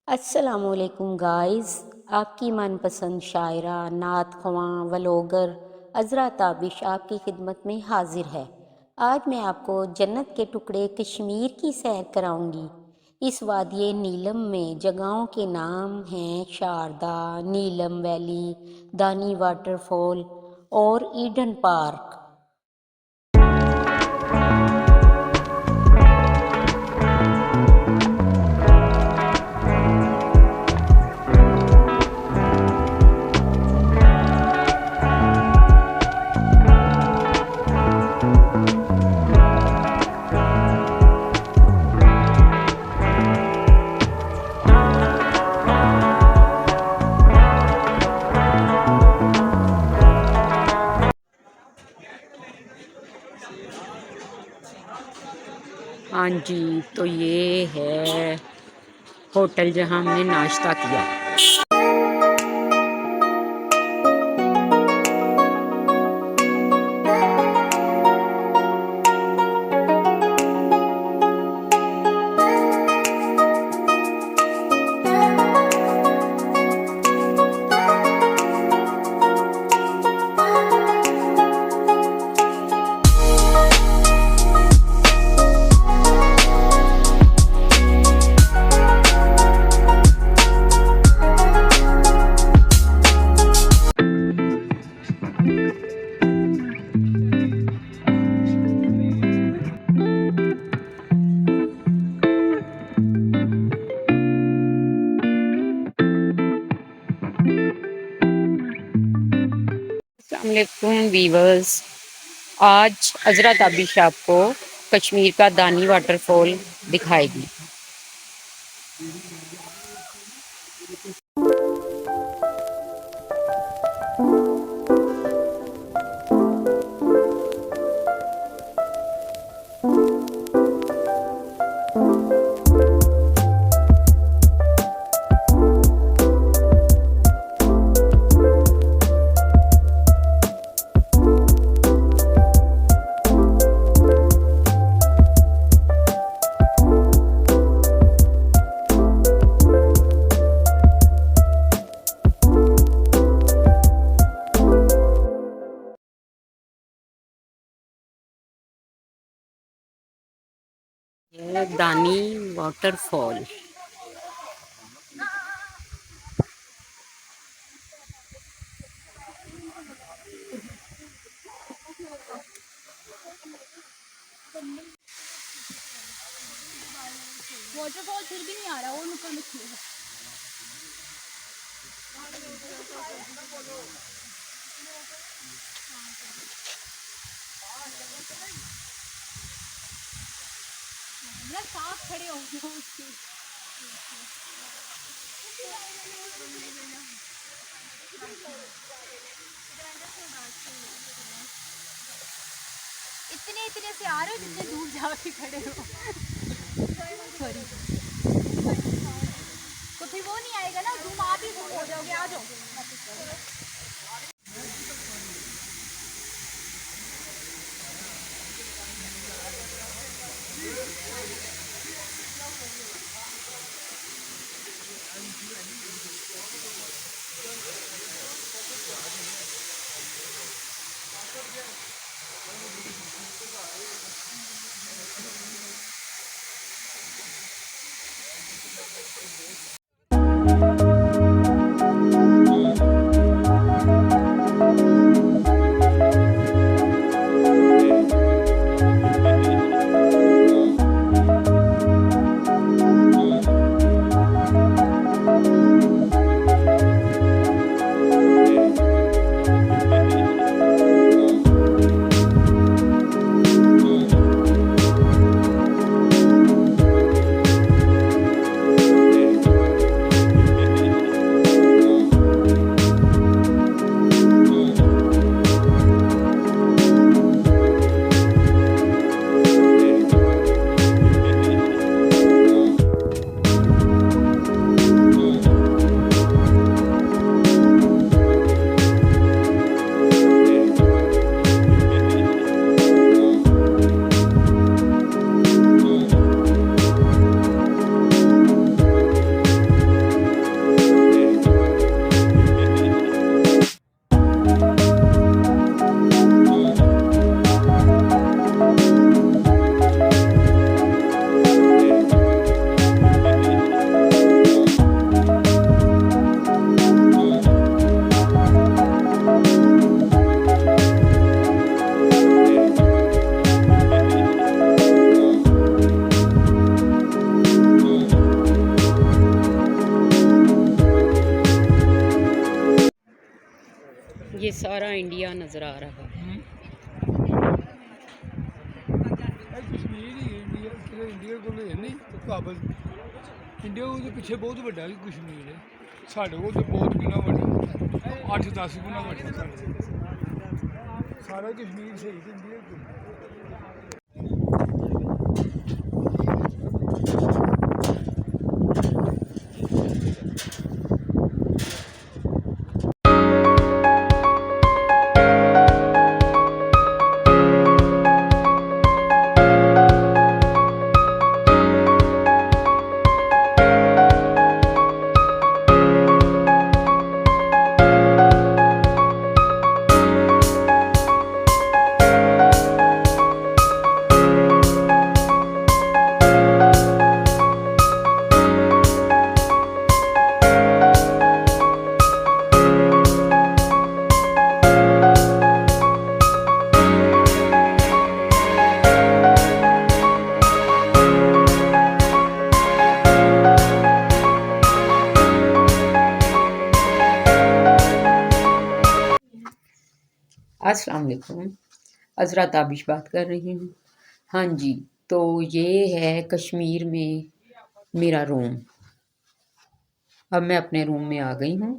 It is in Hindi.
अस्सलामुअलैकुम गाइस, आपकी मनपसंद शायरा, नात ख्वां, व्लॉगर अज़रा ताबिश आपकी खिदमत में हाजिर है। आज मैं आपको जन्नत के टुकड़े कश्मीर की सैर कराऊंगी। इस वादिये नीलम में जगहों के नाम हैं शारदा, नीलम वैली, दानी वाटरफॉल और ईडन पार्क। हाँ जी, तो ये है होटल जहाँ हमने नाश्ता किया। अस्सलामुअलैकुम वीवर्स, आज अज़रा ताबिश आपको कश्मीर का दानी वाटरफॉल दिखाएगी। ये दानी वाटरफॉल। वाटरफॉल फिर भी नहीं आ रहा, वो नुकसान रखिएगा। साफ खड़े हो उसके। इतने इतने से आ रहे हो जितने दूर जाके खड़े हो। सॉरी, तो फिर वो नहीं आएगा ना, तुम आप ही गुम हो जाओगे। आ जाओ। सारा इंडिया नज़र आ रहा है। कश्मीर ही इंडिया को नहीं काबल इंडिया को पिछे बहुत बड़ा कश्मीर है साढ़े को तो बहुत गुना बड़ा 8-10 गुना बड़ा सारा कश्मीर सही तो इंडिया को अस्सलाम वालेकुम, अज़रा ताबिश बात कर रही हूँ। हाँ जी, तो ये है कश्मीर में मेरा रूम। अब मैं अपने रूम में आ गई हूँ।